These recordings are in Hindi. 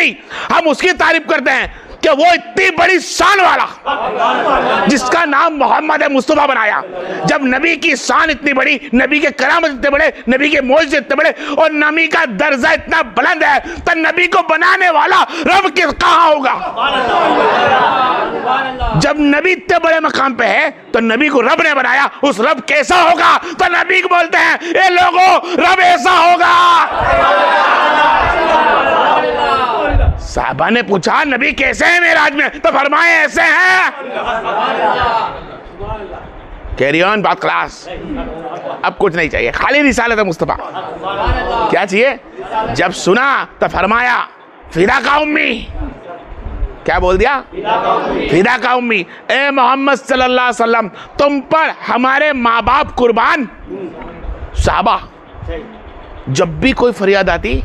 करी, हम उसकी तारीफ करते हैं कि वो इतनी बड़ी शान वाला जिसका नाम मोहम्मद मुस्तफा बनाया। जब नबी की शान इतनी बड़ी, नबी के करामत इतने बड़े, नबी के मौजज़े इतने बड़े और नबी का दर्जा इतना बुलंद है, तो नबी को बनाने वाला रब कहाँ होगा? जब नबी इतने बड़े मकाम पे है तो नबी को रब ने बनाया, उस रब कैसा होगा? तो नबी को बोलते हैं, ए लोगों, रब ऐसा होगा। साहबा ने पूछा, नबी कैसे हैं मेराज में? तो फरमाए, ऐसे हैं। कैरी ऑन, बात क्लास। अब कुछ नहीं चाहिए, खाली रिसालत मुस्तफा। क्या चाहिए? जब सुना तो फरमाया, फिदा का उम्मी। क्या बोल दिया? फिदा का उम्मी। ए मोहम्मद सल्लल्लाहु अलैहि वसल्लम, तुम पर हमारे माँ बाप कुर्बान। साहबा जब भी कोई फरियाद आती,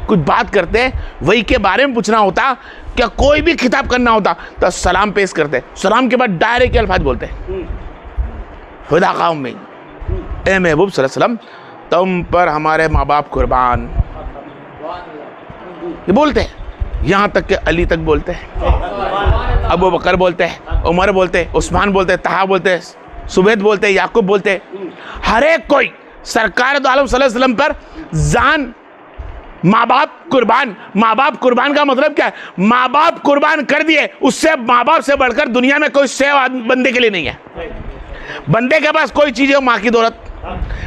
कुछ बात करते, वही के बारे में पूछना होता, क्या कोई भी खिताब करना होता, तो सलाम पेश करते। सलाम के बाद डायरेक्ट अल्फाज बोलते, खुदा का उम्मी, ए महबूब सल्लल्लाहु अलैहि वसल्लम, तुम पर हमारे माँ बाप कुर्बान। ये बोलते हैं, यहाँ तक कि अली तक बोलते हैं, अबू बकर बोलते हैं, उमर बोलते हैं, उस्मान बोलते हैं, तहा बोलते हैं, सुबैद बोलते हैं, याकूब बोलते हैं। हर एक कोई सरकार दो आलम सल्लल्लाहु अलैहि वसल्लम पर जान, माँ बाप कुर्बान। माँ बाप कुर्बान का मतलब क्या है? माँ बाप कुर्बान कर दिए, उससे माँ बाप से बढ़कर दुनिया में कोई सेवा बंदे के लिए नहीं है। बंदे के पास कोई चीज है, माँ की दौलत।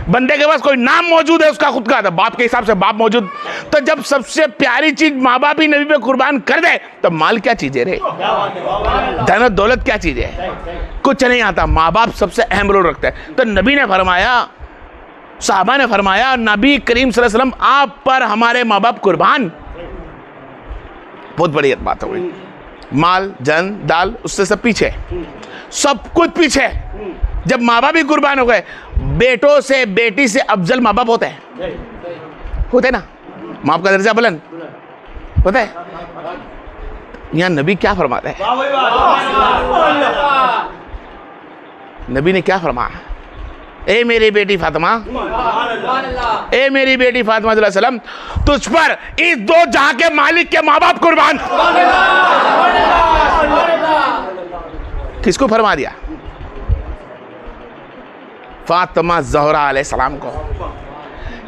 बंदे के पास कोई नाम मौजूद है उसका खुद का, तो बाप के हिसाब से बाप मौजूद। तो जब सबसे प्यारी चीज माँ बाप ही नबी पे कुर्बान कर दे, तो माल क्या चीज है रे? धन दौलत क्या चीज है? कुछ नहीं आता। माँ बाप सबसे अहम रोल रखते हैं। तो नबी ने फरमाया, साहबा ने फरमाया, नबी करीम सल्लल्लाहु अलैहि वसल्लम, आप पर हमारे माँ बाप कुर्बान। बहुत बड़ी बात हो गई। माल, जन, दाल, उससे सब पीछे, सब कुछ पीछे। जब माँ बाप ही कुर्बान हो गए, बेटों से, बेटी से अफजल माँ बाप होते हैं, होते ना? माँ बाप का दर्जा बुलंद होता है। यहाँ नबी क्या फरमाते हैं? नबी ने क्या फरमाया? ए मेरी बेटी फातिमा, ए मेरी बेटी फातिमा सल्लम, तुझ पर इस दो जहां के मालिक के माँ बाप कुर्बान। किसको फरमा दिया? फातिमा ज़हरा अलैहिस्सलाम को,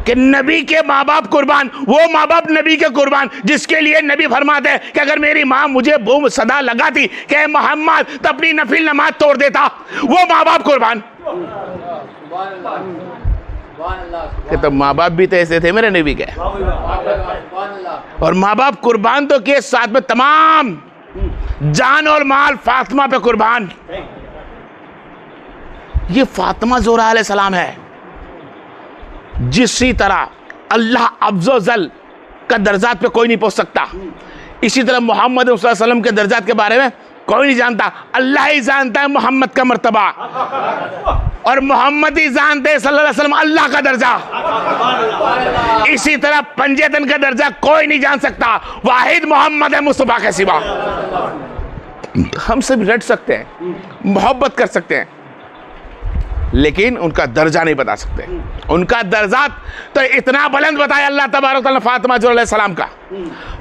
कि नबी के माँ बाप कुर्बान। वो माँ बाप नबी के कुर्बान जिसके लिए नबी फरमाते हैं कि अगर मेरी माँ मुझे बूम सदा लगाती कि मोहम्मद, तो अपनी नफिल नमाज तोड़ देता। वो माँ बाप कुर्बान। कि तो माँ बाप भी तो ऐसे थे मेरे नबी के, और माँ बाप कुर्बान तो किए, साथ में तमाम जान और माल फातिमा पे कुर्बान। ये फातिमा ज़हरा अलैहिस्सलाम है। जिसी तरह अल्लाह अफ़ज़ल का दर्जात पे कोई नहीं पहुंच सकता, इसी तरह मोहम्मद सल्लल्लाहु अलैहि वसल्लम के दर्जात के बारे में कोई नहीं जानता। अल्लाह ही जानता है मोहम्मद का मर्तबा, और मोहम्मद ही जानते हैं सल्लल्लाहु अलैहि वसल्लम अल्लाह का दर्जा। इसी तरह पंजेतन का दर्जा कोई नहीं जान सकता, वाहिद मोहम्मद मुस्तफा के सिवा। हम सब रट सकते हैं, मोहब्बत कर सकते हैं, लेकिन उनका दर्जा नहीं बता सकते। उनका दर्जा तो इतना बुलंद बताया अल्लाह तबारक तआला फातिमा ज़हरा अलैहिस्सलाम का,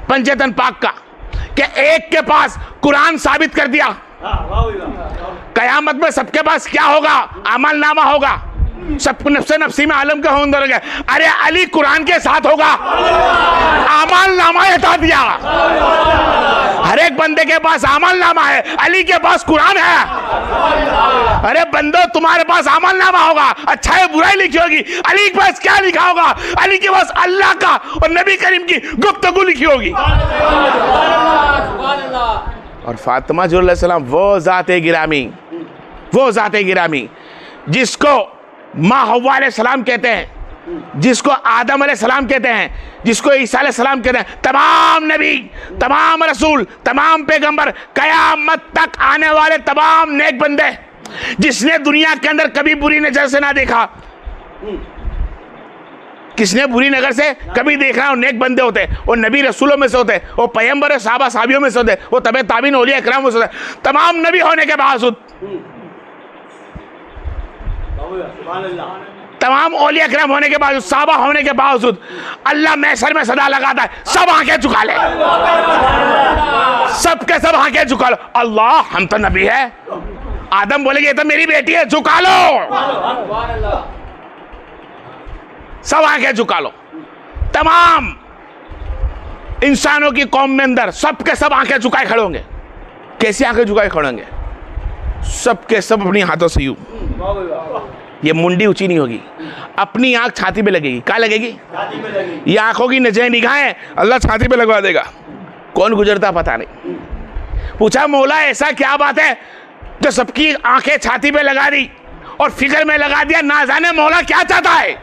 पंजेतन पाक का, कि एक के पास कुरान साबित कर दिया। कयामत में सबके पास क्या होगा? अमल नामा होगा। सब नफ्से नफ्सी में आलम का होंद लगे। अरे अली कुरान के साथ होगा, अमल नामा हटा दिया। हर एक बंदे के पास अमल नामा है, अली के पास कुरान है। अरे बंदो, तुम्हारे पास अमल नामा होगा, अच्छा है बुराई लिखी होगी, अली के पास क्या लिखा होगा? अली के पास अल्लाह का और नबी करीम की गुफ्तगू लिखी होगी। और फातिमा ज़हरा अलैहिस्सलाम वो ज़ाते गिरामी, वो ज़ाते गिरामी जिसको माँ हव्वा अलैहिस्सलाम कहते हैं, जिसको आदम अलैहिस्सलाम कहते हैं, जिसको ईसा अलैहिस्सलाम कहते हैं। तमाम नबी, तमाम रसूल, तमाम पैगंबर, कयामत तक आने वाले तमाम नेक बंदे, जिसने दुनिया के अंदर कभी बुरी नजर से ना देखा, किसने बुरी नजर से कभी देखा, वो नेक बंदे होते, वो नबी रसूलों में से होते, वो पैगंबर साहबा साहबियों में से होते, वो तबे ताबीन औलिया इकराम में से होते। तमाम नबी होने के बावजूद, तमाम औलिया इकराम होने के बावजूद, साहबा होने के बावजूद, अल्लाह महशर में सदा लगाता है, सब आंखें झुका ले। सबके सब आंखें झुका लो। अल्लाह, हम तो नबी है। आदम बोलेगे ये तो मेरी बेटी है, झुका लो। सब आंखें झुका लो। तमाम इंसानों की कौम में अंदर सबके सब आंखें झुकाए खड़े होंगे। कैसी आंखें झुकाए खड़े होंगे? सबके सब अपनी हाथों से यूं, ये मुंडी ऊंची नहीं होगी, अपनी आंख छाती पे लगेगी। क्या लगेगी? ये आंखों की नजर निगाहें अल्लाह छाती पे लगवा देगा। कौन गुजरता पता नहीं। पूछा मौला ऐसा क्या बात है जो सबकी आंखें छाती पे लगा दी और फिक्र में लगा दिया? ना जाने मौला क्या चाहता है।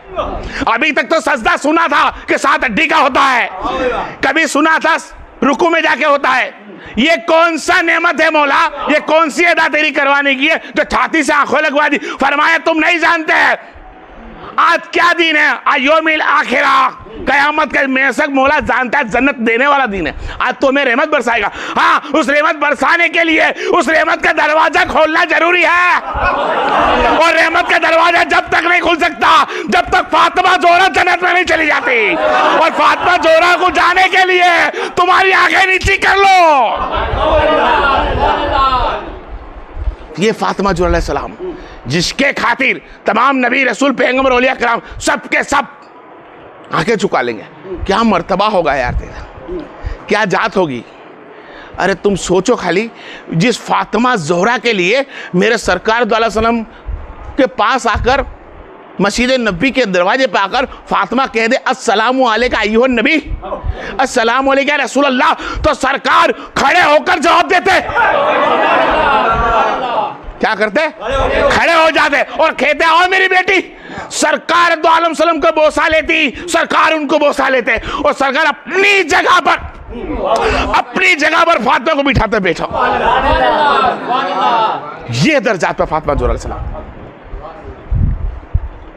अभी तक तो सजदा सुना था कि 7 हड्डी का होता है, कभी सुना था रुकू में जाके होता है। ये कौन सा नेमत है मौला? ये कौन सी अदा तेरी करवाने की है जो छाती से आंखों लगवा दी? फरमाया तुम नहीं जानते हैं आज क्या दिन है। अयोमिल आखिरा, कयामत का मेसक मौला जानता है जन्नत देने वाला दिन है। आज तो मैं रहमत बरसाएगा। हाँ, उस रहमत बरसाने के लिए उस रहमत का दरवाजा खोलना जरूरी है। और रहमत का दरवाजा जब तक नहीं खुल सकता जब तक फातिमा जोहरा जन्नत में नहीं चली जाती। और फातिमा जोहरा को जाने के लिए तुम्हारी आंखें नीची कर लो। ये फातिमा जोहरा अलैहिस्सलाम जिसके खातिर तमाम नबी रसूल पैगंबर औलिया कराम सबके सब आंखें झुका लेंगे। क्या मर्तबा होगा यार तेरा, क्या जात होगी। अरे तुम सोचो खाली, जिस फातिमा जोहरा के लिए मेरे सरकार दो अलैहि सल्लम के पास आकर मस्जिद नबी के दरवाजे पे आकर फातिमा कह दे अस्सलामु अलैका अय्युहन नबी, अस्सलामु अलैका रसूल अल्लाह, तो सरकार खड़े होकर जवाब देते। क्या करते? खड़े हो जाते और कहते आओ मेरी बेटी। सरकार दो आलम सल्लम को बोसा लेती, सरकार उनको बोसा लेते और सरकार अपनी जगह पर फातिमा को बिठाते, बैठो। ये दर्जात पर फातिमा जोहरा अलैहिस्सलाम।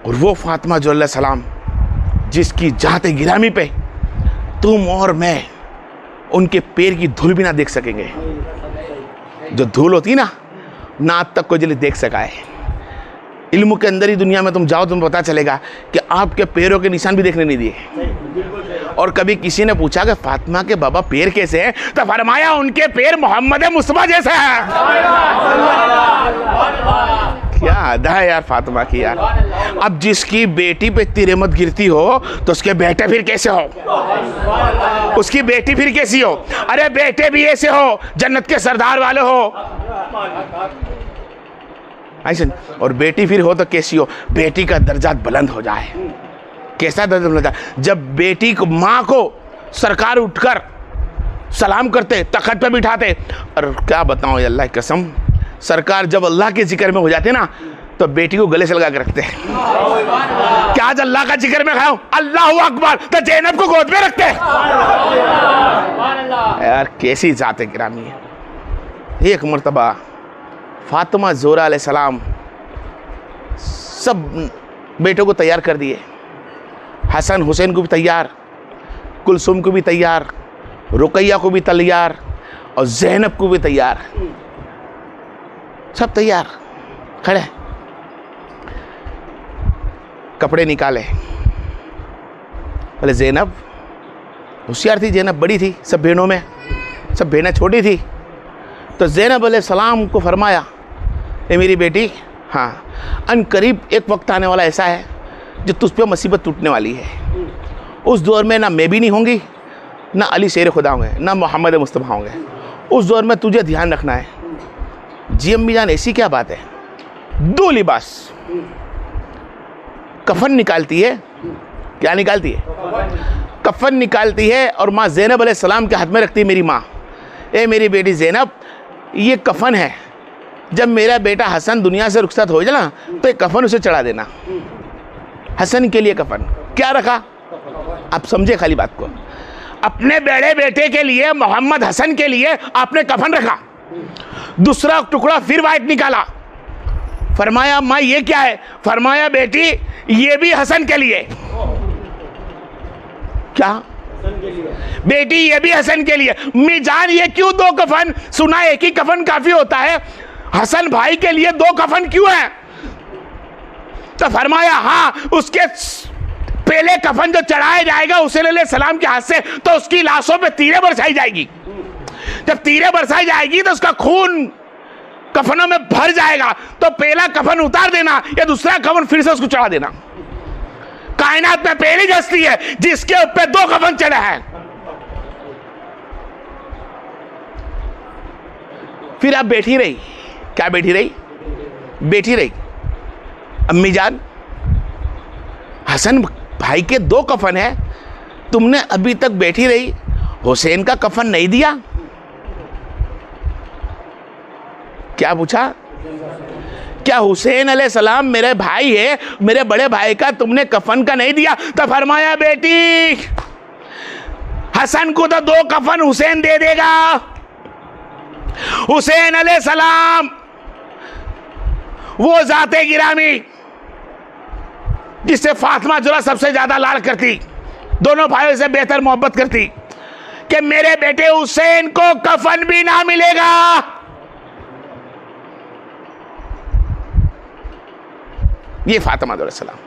और वो फातिमा जोहरा अलैहिस्सलाम जिसकी जाते गिरामी पे तुम और मैं उनके पैर की धूल भी ना देख सकेंगे। जो धूल होती ना आज तक कोई जल्दी देख सका है। इल्म के अंदर ही दुनिया में तुम जाओ तुम्हें पता चलेगा कि आपके पैरों के निशान भी देखने नहीं दिए। और कभी किसी ने पूछा कि फातिमा के बाबा पैर कैसे हैं, तो फरमाया उनके पैर मोहम्मद मुस्तफा जैसे हैं। क्या अदा है यार फातिमा की यार। अब जिसकी बेटी पे इतनी रहमत गिरती हो तो उसके बेटे फिर कैसे हो, उसकी बेटी फिर कैसी हो। अरे बेटे भी ऐसे हो जन्नत के सरदार वाले हो ऐसे, और बेटी फिर हो तो कैसी हो, बेटी का दर्जा बुलंद हो जाए। कैसा दर्जा बुलंद हो जाए? जब बेटी को माँ को सरकार उठकर सलाम करते, तख्त पे बिठाते। और क्या बताऊं अल्लाह की कसम, सरकार जब अल्लाह के जिक्र में हो जाते ना तो बेटी को गले से लगा के रखते हैं। क्या आज अल्लाह का जिक्र में खाओ अल्लाह अकबर तो ज़ैनब को गोद में रखते हैं। यार कैसी जाते गिरामी है। एक मर्तबा फातिमा जोहरा अलैहिस्सलाम सब बेटों को तैयार कर दिए। हसन हुसैन को भी तैयार, कुलसुम को भी तैयार, रुकैया को भी तैयार और ज़ैनब को भी तैयार। सब तैयार खड़े। कपड़े निकाले। बोले ज़ैनब, होशियार थी ज़ैनब, बड़ी थी सब बहनों में, सब बहनें छोटी थी। तो ज़ैनब अलैहिस्सलाम को फरमाया ए मेरी बेटी, हाँ अन करीब एक वक्त आने वाला ऐसा है जो तुझ पे मुसीबत टूटने वाली है। उस दौर में ना मैं भी नहीं होंगी, ना अली शेर खुदा होंगे, ना मोहम्मद मुस्तफ़ा होंगे। उस दौर में तुझे ध्यान रखना है। जी अम्मी जान ऐसी क्या बात है? 2 लिबास, कफन निकालती है। क्या निकालती है? कफन निकालती है और माँ ज़ैनब अलैहिस्सलाम के हाथ में रखती है। मेरी माँ, ए मेरी बेटी ज़ैनब, ये कफन है। जब मेरा बेटा हसन दुनिया से रुखसत हो जाए ना तो ये कफन उसे चढ़ा देना। हसन के लिए कफन क्या रखा? आप समझे खाली बात को। अपने बड़े बेटे के लिए, मोहम्मद हसन के लिए आपने कफन रखा। दूसरा टुकड़ा फिर वाइट निकाला। फरमाया माँ ये क्या है? फरमाया बेटी ये भी हसन के लिए। क्या बेटी ये भी हसन के लिए? मीजान ये क्यों 2 कफन? सुना एक ही कफन काफी होता है, हसन भाई के लिए 2 कफन क्यों है? तो फरमाया हाँ, उसके पहले कफन जो चढ़ाया जाएगा हुसैन अलैहिस्सलाम के हाथ से तो उसकी लाशों पे तीरें बरसाई जाएगी। जब तीरें बरसाई जाएगी तो उसका खून कफनों में भर जाएगा, तो पहला कफन उतार देना या दूसरा कफन फिर से उसको चढ़ा देना। कायनात में पहली हस्ती है जिसके ऊपर 2 कफन चढ़ा है। फिर आप बैठी रही, क्या बैठी रही? बैठी रही। अम्मी जान, हसन भाई के 2 कफन है, तुमने अभी तक बैठी रही, हुसैन का कफन नहीं दिया? क्या पूछा? क्या हुसैन अलैहिस्सलाम मेरे भाई है, मेरे बड़े भाई का तुमने कफन का नहीं दिया? तो फरमाया बेटी, हसन को तो 2 कफन हुसैन दे देगा। हुसैन अलैहिस्सलाम वो जाते गिरामी जिससे फातिमा ज़ोहरा सबसे ज्यादा लाड करती, दोनों भाइयों से बेहतर मोहब्बत करती, कि मेरे बेटे हुसैन को कफन भी ना मिलेगा। ये फातिमा ज़ोहरा सलाम।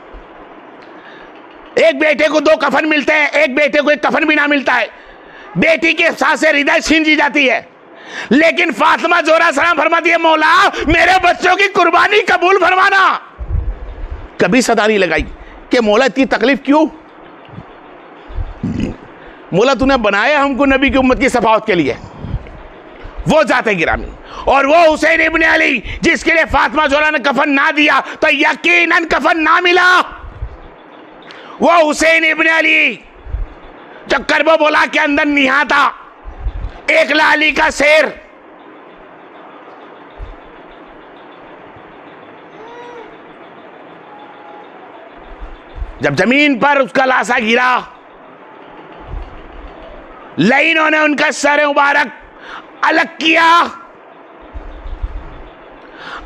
एक बेटे को 2 कफन मिलते हैं, एक बेटे को 1 कफन भी ना मिलता है। बेटी के साथ से हृदय छीन दी जाती है, लेकिन फातिमा ज़ोहरा सलाम फरमाती है, मौला मेरे बच्चों की कुर्बानी कबूल फरमाना। कभी सदा नहीं लगाई कि मौला इतनी तकलीफ क्यों? मौला तूने बनाया हमको नबी की उम्मत की सफावत के लिए। वो जाते गिरामी और वो हुसैन इब्ने अली जिसके लिए फातिमा ज़ोहरा ने कफन ना दिया तो यकीनन कफन ना मिला। वो हुसैन इब्ने अली जो करबला के अंदर निहाता एक लाली का शेर, जब जमीन पर उसका लाशा गिरा, लाइनों ने उनका सर मुबारक अलग किया।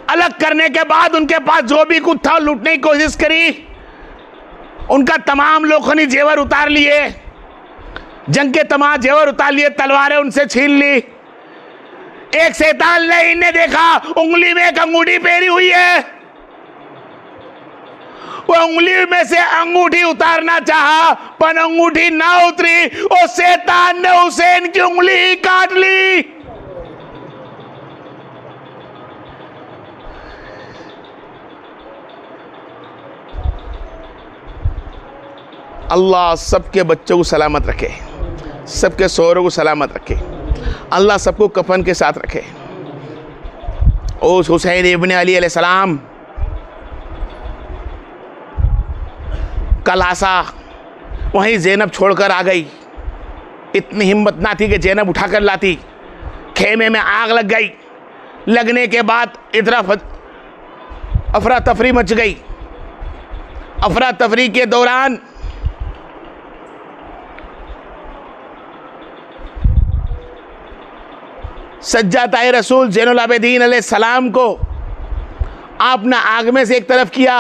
अलग करने के बाद उनके पास जो भी कुछ था लूटने की कोशिश करी। उनका तमाम लोखंडी जेवर उतार लिए, जंग के तमाम जेवर उतार लिए, तलवारें उनसे छीन ली। एक शैतान लाइन ने देखा उंगली में एक अंगूठी पहनी हुई है, वो उंगली में से अंगूठी उतारना चाहा पर अंगूठी ना उतरी। और शैतान ने हुसैन की उंगली ही काट ली। अल्लाह सबके बच्चों को सलामत रखे, सबके शोहरों को सलामत रखे, अल्लाह सबको कफन के साथ रखे। उस हुसैन इब्ने अली अलैहिस्सलाम का लाशा वहीं ज़ैनब छोड़कर आ गई। इतनी हिम्मत ना थी कि ज़ैनब उठाकर लाती। खेमे में आग लग गई। लगने के बाद इधर अफरा तफरी मच गई। अफरा तफरी के दौरान सज्जाताए रसूल ज़ैनुल आबिदीन अलैहिस्सलाम को आपने आग में से एक तरफ किया,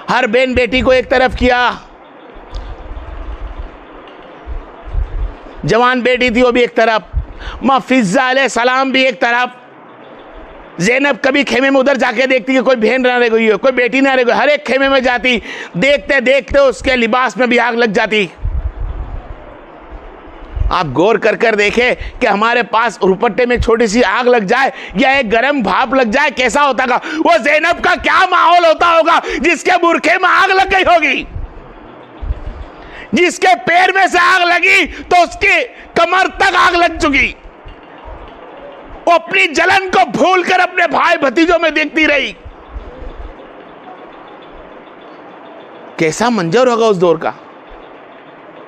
हर बहन बेटी को एक तरफ किया। जवान बेटी थी वो भी एक तरफ, माँ फिज़्ज़ा अलैहिस्सलाम भी एक तरफ। ज़ैनब कभी खेमे में उधर जाके देखती कि कोई बहन ना रह गई हो, कोई बेटी ना रह गई, हर एक खेमे में जाती, देखते देखते उसके लिबास में भी आग लग जाती। आप गौर कर कर देखें कि हमारे पास रुपट्टे में छोटी सी आग लग जाए या एक गर्म भाप लग जाए, कैसा होता होगा? वो ज़ैनब का क्या माहौल होता होगा जिसके बुरखे में आग लग गई होगी, जिसके पैर में से आग लगी तो उसकी कमर तक आग लग चुकी। वो अपनी जलन को भूलकर अपने भाई भतीजों में देखती रही। कैसा मंजर होगा उस दौर का?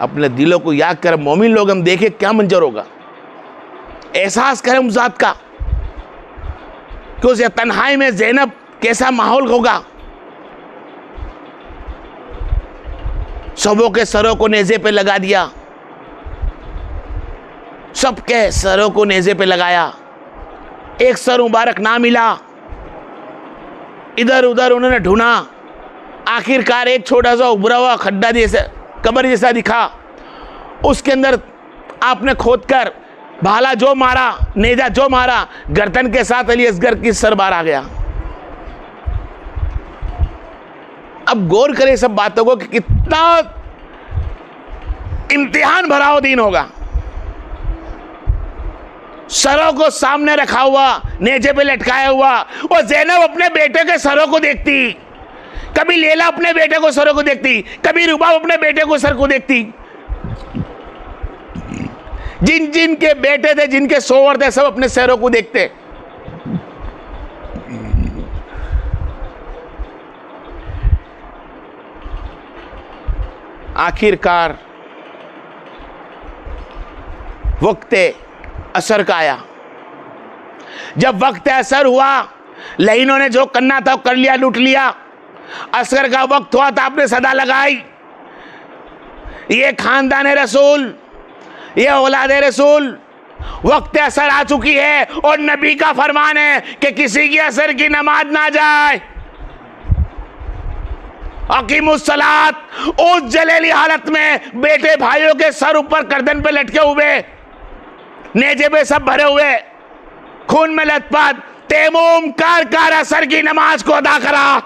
अपने दिलों को याद कर मोमिन लोग हम देखें क्या मंजर होगा, एहसास करें उस जात का कि उस तन्हाई में ज़ैनब कैसा माहौल होगा। सबों के सरों को नेज़े पे लगा दिया, सबके सरों को नेज़े पे लगाया, एक सर मुबारक ना मिला। इधर उधर उन्होंने ढूंढा, आखिरकार एक छोटा सा उभरा हुआ खड्डा जैसा कब्र जैसा दिखा, उसके अंदर आपने खोदकर भाला जो मारा, नेजा जो मारा, गर्दन के साथ अली असगर की सर बाहर आ गया। अब गौर करें सब बातों को कि कितना इम्तिहान भरा हुआ दिन होगा। सरों को सामने रखा हुआ, नेजे पे लटकाया हुआ। वो ज़ैनब अपने बेटे के सरों को देखती, कभी लैला अपने बेटे को सरों को देखती, कभी रुबाब अपने बेटे को सर को देखती। जिन जिन के बेटे थे, जिनके सोवर थे, सब अपने सरों को देखते। आखिरकार वक्त असर का आया। जब वक्त असर हुआ, लईनों ने जो करना था कर लिया, लूट लिया। असर का वक्त हुआ तो आपने सदा लगाई, ये खानदान रसूल, ये औलाद रसूल, वक्त असर आ चुकी है। और नबी का फरमान है कि किसी की असर की नमाज ना जाए। अकीमुस्सलात, उस जलेली हालत में बेटे भाइयों के सर ऊपर गर्दन पे लटके हुए, नेजे पे सब भरे हुए, खून में लथपथ, तैमूम कर असर की नमाज को अदा करा।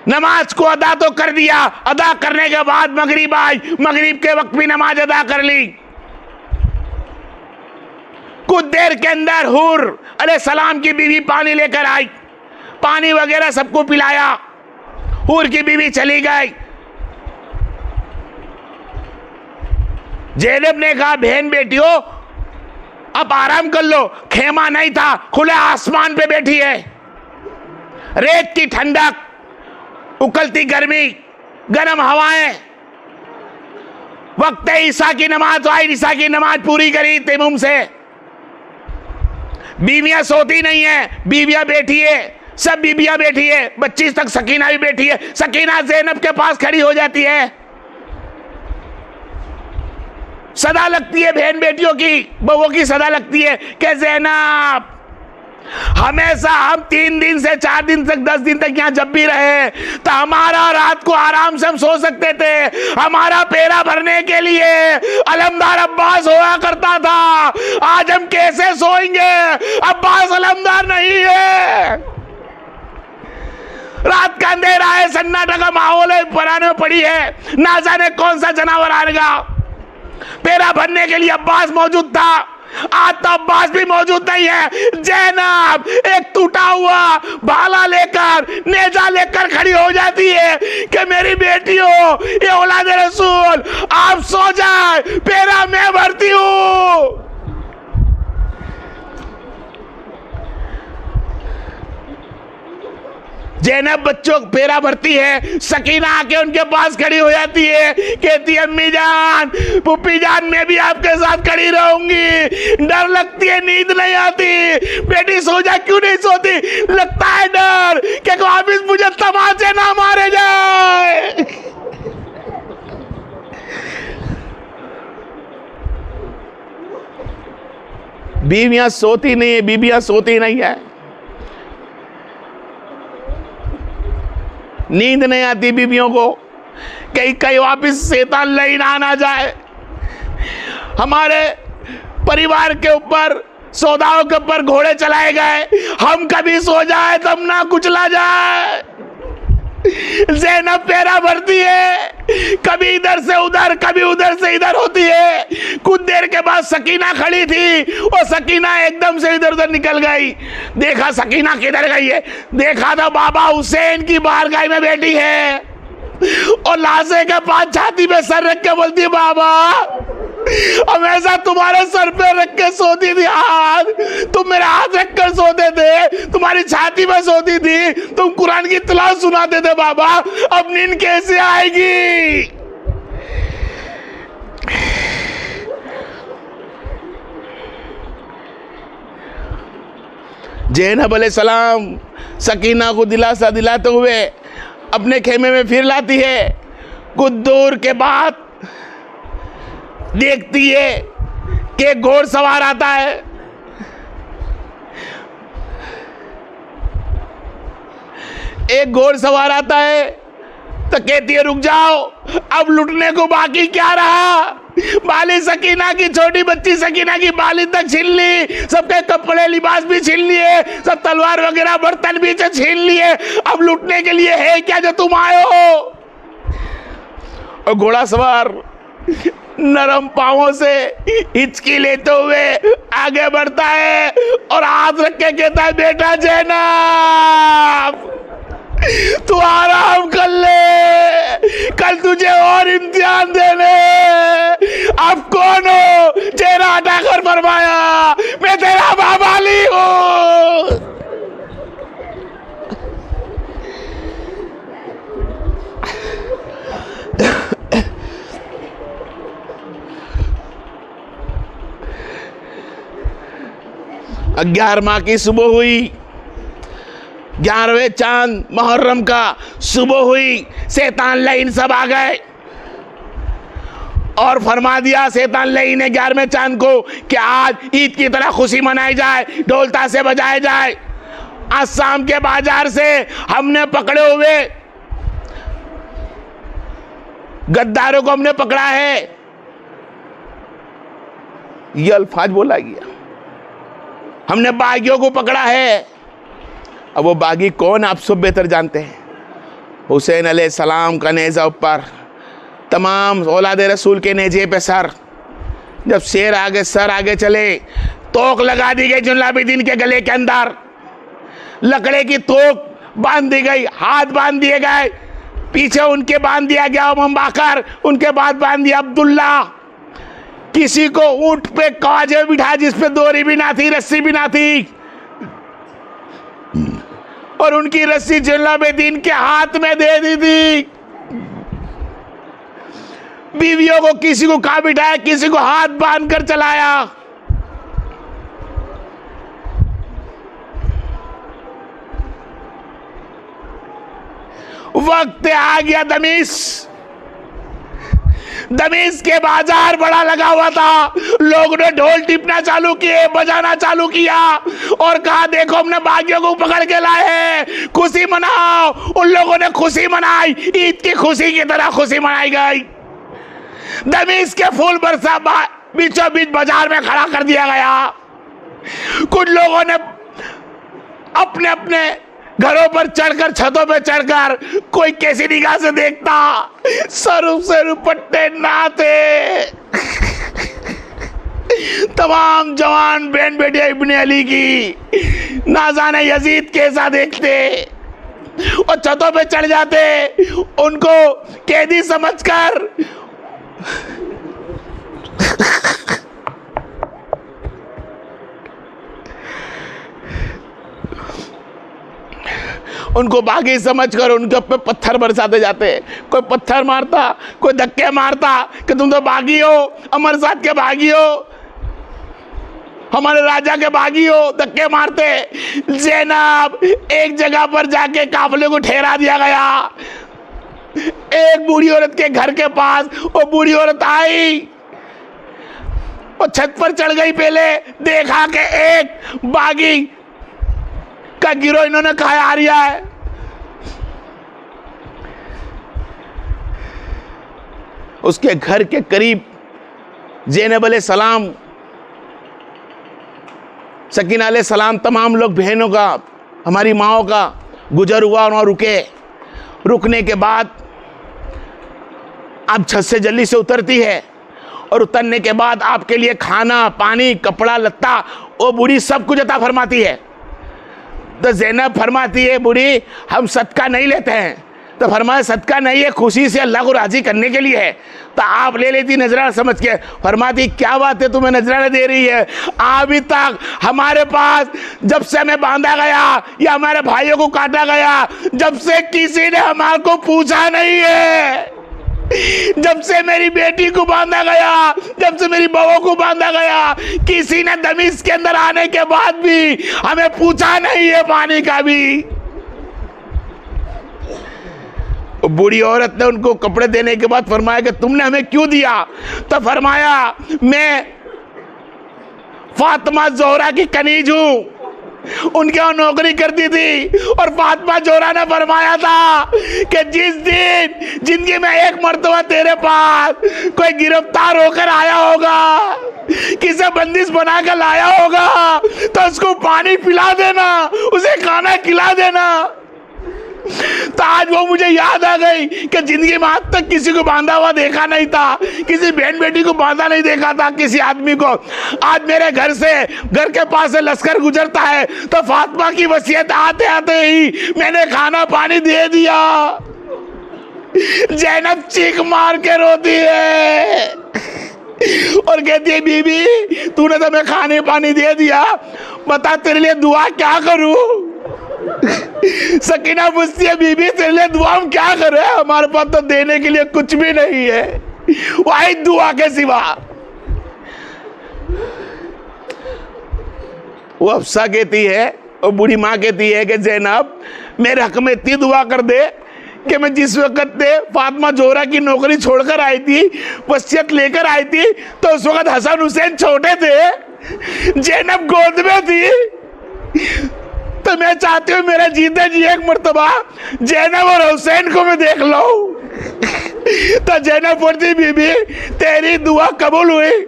नमाज को अदा तो कर दिया, अदा करने के बाद मगरिब आई, मगरिब के वक्त भी नमाज अदा कर ली। कुछ देर के अंदर हूर अलैहिस्सलाम की बीवी पानी लेकर आई, पानी वगैरह सबको पिलाया। हूर की बीवी चली गई। ज़ैनब ने कहा, बहन बेटियों अब आराम कर लो। खेमा नहीं था, खुले आसमान पे बैठी है, रेत की ठंडक, उकलती गर्मी, गर्म हवाएं। वक्त ईसा की नमाज आई, ईसा की नमाज पूरी करी तैमूम से। बीवियां सोती नहीं है, बीवियां बैठी है, सब बीबियां बैठी है, 25 तक सकीना भी बैठी है। सकीना ज़ैनब के पास खड़ी हो जाती है, सदा लगती है बहन बेटियों की, बहुओं की सदा लगती है कि ज़ैनब, हमेशा हम 3 दिन से 4 दिन तक 10 दिन तक यहाँ जब भी रहे तो हमारा रात को आराम से हम सो सकते थे। हमारा पेरा भरने के लिए अलमदार अब्बास होया करता था, आज हम कैसे सोएंगे? अब्बास अलमदार नहीं है। रात का अंधेरा है, सन्नाटा का माहौल है, पराने में पड़ी है, ना जाने कौन सा जानवर आएगा। पेरा भरने के लिए अब्बास मौजूद था, आज तो अब्बास भी मौजूद नहीं है। ज़ैनब एक टूटा हुआ भाला लेकर, नेजा लेकर खड़ी हो जाती है कि मेरी बेटियों, ये औलाद रसूल, आप सो जाए, पेरा मैं भरती हूं। ज़ैनब बच्चों पेरा भरती है, सकीना आके उनके पास खड़ी हो जाती है, कहती है अम्मी जान, पुप्पी जान, मैं भी आपके साथ खड़ी रहूंगी। डर लगती है, नींद नहीं आती। बेटी सो जा, क्यों नहीं सोती? लगता है डर कि वापिस मुझे तमाचे ना मारे जाए। बीवियां सोती नहीं है, बीबियां सोती नहीं है, नींद नहीं आती बीबियों को, कहीं वापिस शैतान लई ना जाए, हमारे परिवार के ऊपर, सौदाओं के ऊपर घोड़े चलाए गए, हम कभी सो जाए तब ना कुचला जाए। ज़ैनब पेरा भरती है, कभी इधर से उधर, कभी उधर से इधर होती है। कुछ देर के बाद सकीना खड़ी थी, और सकीना एकदम से इधर उधर निकल गई। देखा सकीना किधर गई है, देखा तो बाबा हुसैन की बारगाह में बैठी है, और लाशे के पास छाती पे सर रख के बोलती, बाबा हमेशा तुम्हारे सर पे रख के सोती थी, हाथ तुम मेरे हाथ रख कर सोते थे, तुम्हारी छाती पे सोती थी, तुम कुरान की तिलावत सुनाते थे बाबा, अब नींद कैसे आएगी? ज़ैनब अलैहिस्सलाम सकीना को दिलासा दिलाते हुए अपने खेमे में फिर लाती है। कुछ दूर के बाद देखती है कि एक घोड़सवार आता है। एक घोड़सवार आता है तो कहती है रुक जाओ, अब लुटने को बाकी क्या रहा? बाली सकीना की, छोटी बच्ची सकीना की बाली तक छीन ली, सबके कपड़े लिबास भी छीन लिए, सब तलवार वगैरह बर्तन भी छीन लिए, अब लुटने के लिए है क्या जो तुम आए हो? और घोड़ा सवार नरम पांवों से हिचकी लेते हुए आगे बढ़ता है और हाथ रख के कहता है, बेटा ज़ैनब तू आराम कर ले, कल तुझे और इम्तिहान देने। अब कौन हो? चेहरा हटाकर फरमाया, मैं तेरा बाबा अली हूं। ग्यारहवां की सुबह हुई, 11वें चांद मुहर्रम का सुबह हुई। शैतान लईन सब आ गए और फरमा दिया शैतान लईन ने 11वें चांद को कि आज ईद की तरह खुशी मनाई जाए, ढोल ताशे बजाए जाए। आज शाम के बाजार से हमने पकड़े हुए गद्दारों को हमने पकड़ा है। ये अल्फाज बोला गया, हमने बागियों को पकड़ा है। अब वो बागी कौन आप सब बेहतर जानते हैं। हुसैन अलैहिस्सलाम का नेज़ा ऊपर, तमाम औलाद रसूल के नेज़े पे सर। जब शेर आगे सर आगे चले, तोक लगा दी गई जुल्लाबिदीन के गले के अंदर, लकड़े की तोक बांध दी गई, हाथ बांध दिए गए, पीछे उनके बांध दिया गया उमम बाकर, उनके बाद बांध दिया अब्दुल्ला। किसी को ऊंट पे काजे बिठा जिसपे डोरी भी ना थी, रस्सी भी ना थी, और उनकी रस्सी जुल्लाबिदीन के हाथ में दे दी थी। बीवियों को किसी को कहाँ बिठाया, किसी को हाथ बांध कर चलाया। वक्त आ गया दमिश्क के बाजार बड़ा लगा हुआ था। लोगों ने ढोल टिपना चालू किए, बजाना चालू किया और कहा, देखो हमने बागियों को पकड़ के लाए हैं, खुशी मनाओ। उन लोगों ने खुशी मनाई, ईद की खुशी की तरह खुशी मनाई गई। दमिश्क के फूल बरसा बीचों बीच बाजार में खड़ा कर दिया गया। कुछ लोगों ने अपने अपने घरों पर चढ़कर, छतों पर चढ़कर, कोई कैसी निगाह से देखता, सर दुपट्टे नाते। तमाम जवान बहन बेटियां इब्ने अली की नाज़ाने यजीद कैसा देखते और छतों पे चढ़ जाते, उनको कैदी समझकर उनको बागी समझकर उनके ऊपर पत्थर बरसाते जाते। कोई पत्थर मारता, कोई धक्के मारता कि तुम तो बागी हो, अमर साथ के बागी हो, हमारे राजा के बागी हो, धक्के मारते। ज़ैनब एक जगह पर जाके काफले को ठहरा दिया गया। एक बूढ़ी औरत के घर के पास वो बूढ़ी औरत आई और छत पर चढ़ गई। पहले देखा कि एक बागी का गिरोह इन्होंने खाया आ रहा है। उसके घर के करीब ज़ैनब अलैहिस्सलाम, सकीना अलैहिस्सलाम, तमाम लोग बहनों का, हमारी माओ का गुजर हुआ। और रुके। रुकने के बाद अब छत से जल्दी से उतरती है और उतरने के बाद आपके लिए खाना, पानी, कपड़ा लत्ता वो बूढ़ी सब कुछ अता फरमाती है। तो ज़ैनब फरमाती है, बूढ़ी हम सदका नहीं लेते हैं। तो फरमाया, सदका नहीं है, खुशी से अल्लाह को राजी करने के लिए है। तो आप ले लेती नजराना समझ के। फरमाती, क्या बात है तुम्हें नजराना दे रही है? अभी तक हमारे पास जब से हमें बांधा गया या हमारे भाइयों को काटा गया, जब से किसी ने हमारे को पूछा नहीं है। जब से मेरी बेटी को बांधा गया, जब से मेरी बहू को बांधा गया, किसी ने दमिश्क के अंदर आने के बाद भी हमें पूछा नहीं है पानी का भी। बूढ़ी औरत ने उनको कपड़े देने के बाद फरमाया कि तुमने हमें क्यों दिया? तो फरमाया, मैं फातिमा ज़ोहरा की कनीज हूं, उनके यहाँ नौकरी करती थी। और फातिमा ज़ोहरा ने फरमाया था कि जिस दिन जिंदगी में एक मर्तबा तेरे पास कोई गिरफ्तार होकर आया होगा, किसे बंदिश बना कर लाया होगा, तो उसको पानी पिला देना, उसे खाना खिला देना। तो आज वो मुझे याद आ गई कि जिंदगी में आज तक किसी को बांधा हुआ देखा नहीं था, किसी बहन बेटी को बांधा नहीं देखा था, किसी आदमी को। आज मेरे घर के पास से लश्कर गुजरता है तो फातिमा की वसीयत आते आते ही मैंने खाना पानी दे दिया। जैनब चीख मार के रोती है और कहती है बीबी तूने तो मैं खाने पानी दे दिया, बता तेरे लिए दुआ क्या करूं। सकीना पूछती है बीबी तेरे लिए दुआ हम क्या करें, हमारे पास तो देने के लिए कुछ भी नहीं है वाहिद दुआ के सिवा। वो अफसा कहती है और बूढ़ी माँ कहती है कि जैनब मेरे हक में इतनी दुआ कर दे कि मैं जिस वक्त फातिमा जोहरा की नौकरी छोड़कर आई थी, वसीयत लेकर आई थी, तो उस वक्त हसन हुसैन छोटे थे, जैनब गोद में थी। तो मैं चाहती हूँ मेरा जीते जी एक मर्तबा जैनब और हुसैन को मैं देख लूं। तो जैनब बोलती बीबी तेरी दुआ कबूल हुई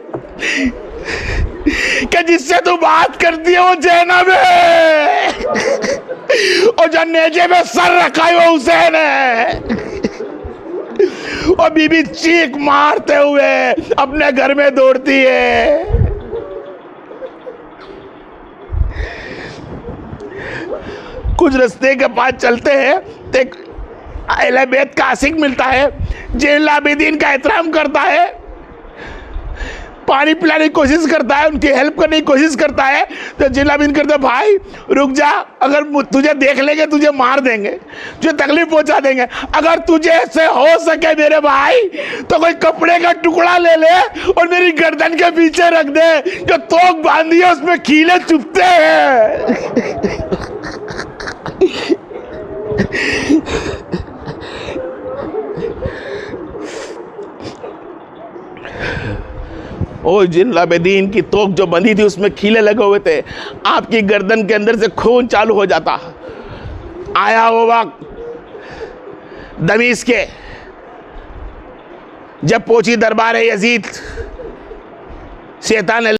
कि जिससे तू बात करती है वो जैनब है और जो नेजे में सर रखा है वो हुसैन है। और बीबी चीख मारते हुए अपने घर में दौड़ती है। कुछ रास्ते के पास चलते हैं तो एक अहले बैत का आशिक मिलता है, ज़ैनुल आबिदीन का एहतराम करता है, पानी पिलाने की कोशिश करता है, उनकी हेल्प करने की कोशिश करता है। तो ज़ैनुल आबिदीन कहते हैं भाई रुक जा, अगर तुझे देख लेंगे तुझे मार देंगे, तुझे तकलीफ पहुंचा देंगे, अगर तुझे से हो सके मेरे भाई तो कोई कपड़े का टुकड़ा ले ले और मेरी गर्दन के पीछे रख दे, जो तोक बांधी है उसमें कीले चुभते हैं। ओ ज़ैनुल आबिदीन की तोक जो बंधी थी उसमें खीले लगे हुए थे, आपकी गर्दन के अंदर से खून चालू हो जाता। आया वो वक्त दमीश के जब पहुंची दरबार यजीद, शैतान